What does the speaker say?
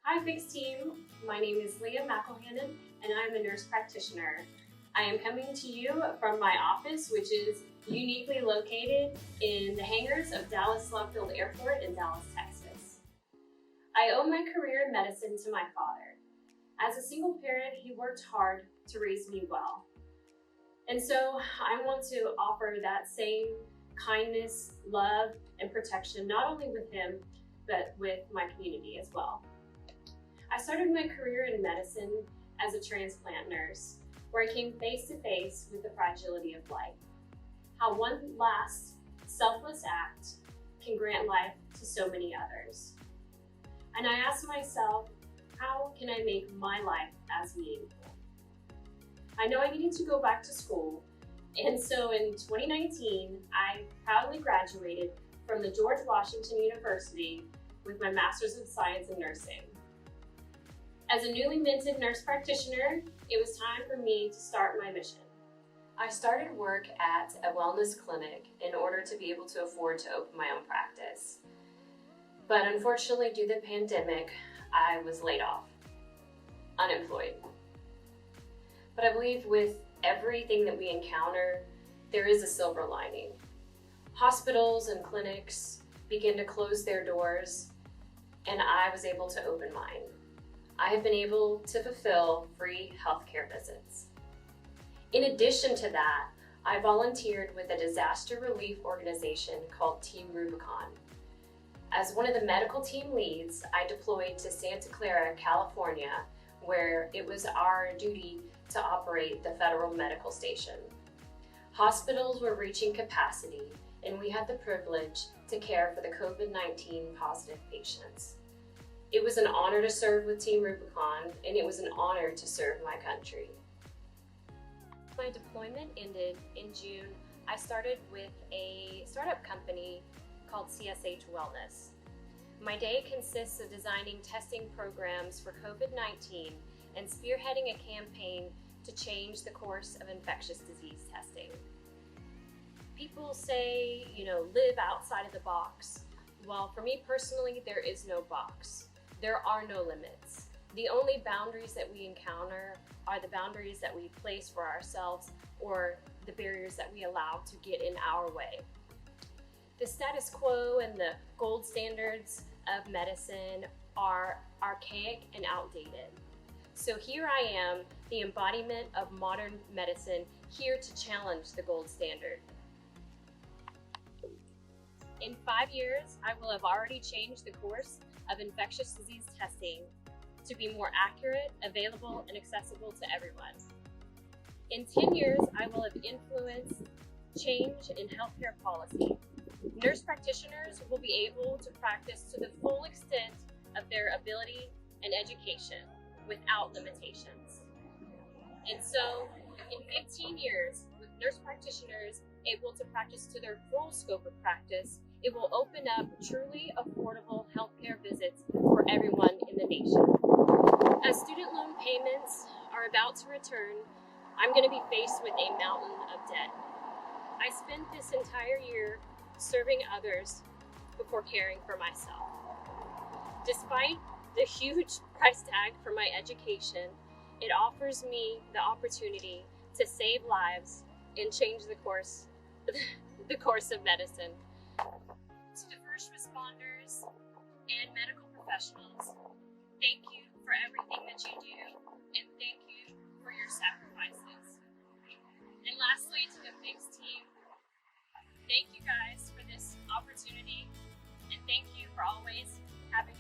Hi FIGS team, my name is Leah McElhanon and I'm a nurse practitioner. I am coming to you from my office, which is uniquely located in the hangars of Dallas Love Field Airport in Dallas, Texas. I owe my career in medicine to my father. As a single parent, he worked hard to raise me well. And so I want to offer that same kindness, love, and protection, not only with him, but with my community as well. I started my career in medicine as a transplant nurse, where I came face to face with the fragility of life. How one last selfless act can grant life to so many others. And I asked myself, how can I make my life as meaningful? I know I needed to go back to school, and so in 2019, I proudly graduated from the George Washington University with my Master's of Science in Nursing. As a newly minted nurse practitioner, it was time for me to start my mission. I started work at a wellness clinic in order to be able to afford to open my own practice. But unfortunately, due to the pandemic, I was laid off, unemployed. But I believe with everything that we encounter, there is a silver lining. Hospitals and clinics begin to close their doors, and I was able to open mine. I have been able to fulfill free healthcare visits. In addition to that, I volunteered with a disaster relief organization called Team Rubicon. As one of the medical team leads, I deployed to Santa Clara, California, where it was our duty to operate the federal medical station. Hospitals were reaching capacity, and we had the privilege to care for the COVID-19 positive patients. It was an honor to serve with Team Rubicon, and it was an honor to serve my country. My deployment ended in June. I started with a startup company called CSH Wellness. My day consists of designing testing programs for COVID-19 and spearheading a campaign to change the course of infectious disease testing. People say, live outside of the box. Well, for me personally, there is no box. There are no limits. The only boundaries that we encounter are the boundaries that we place for ourselves or the barriers that we allow to get in our way. The status quo and the gold standards of medicine are archaic and outdated. So here I am, the embodiment of modern medicine, here to challenge the gold standard. In 5 years, I will have already changed the course of infectious disease testing to be more accurate, available, and accessible to everyone. In 10 years, I will have influenced change in healthcare policy. Nurse practitioners will be able to practice to the full extent of their ability and education without limitations. And so, in 15 years, with nurse practitioners able to practice to their full scope of practice, it will open up truly affordable healthcare visits for everyone in the nation. As student loan payments are about to return, I'm going to be faced with a mountain of debt. I spent this entire year serving others before caring for myself. Despite the huge price tag for my education, it offers me the opportunity to save lives and change the course of medicine. To the first responders and medical professionals, thank you for everything that you do, and thank you for your sacrifices. And lastly, to the FIGS team, thank you guys for this opportunity, and thank you for always having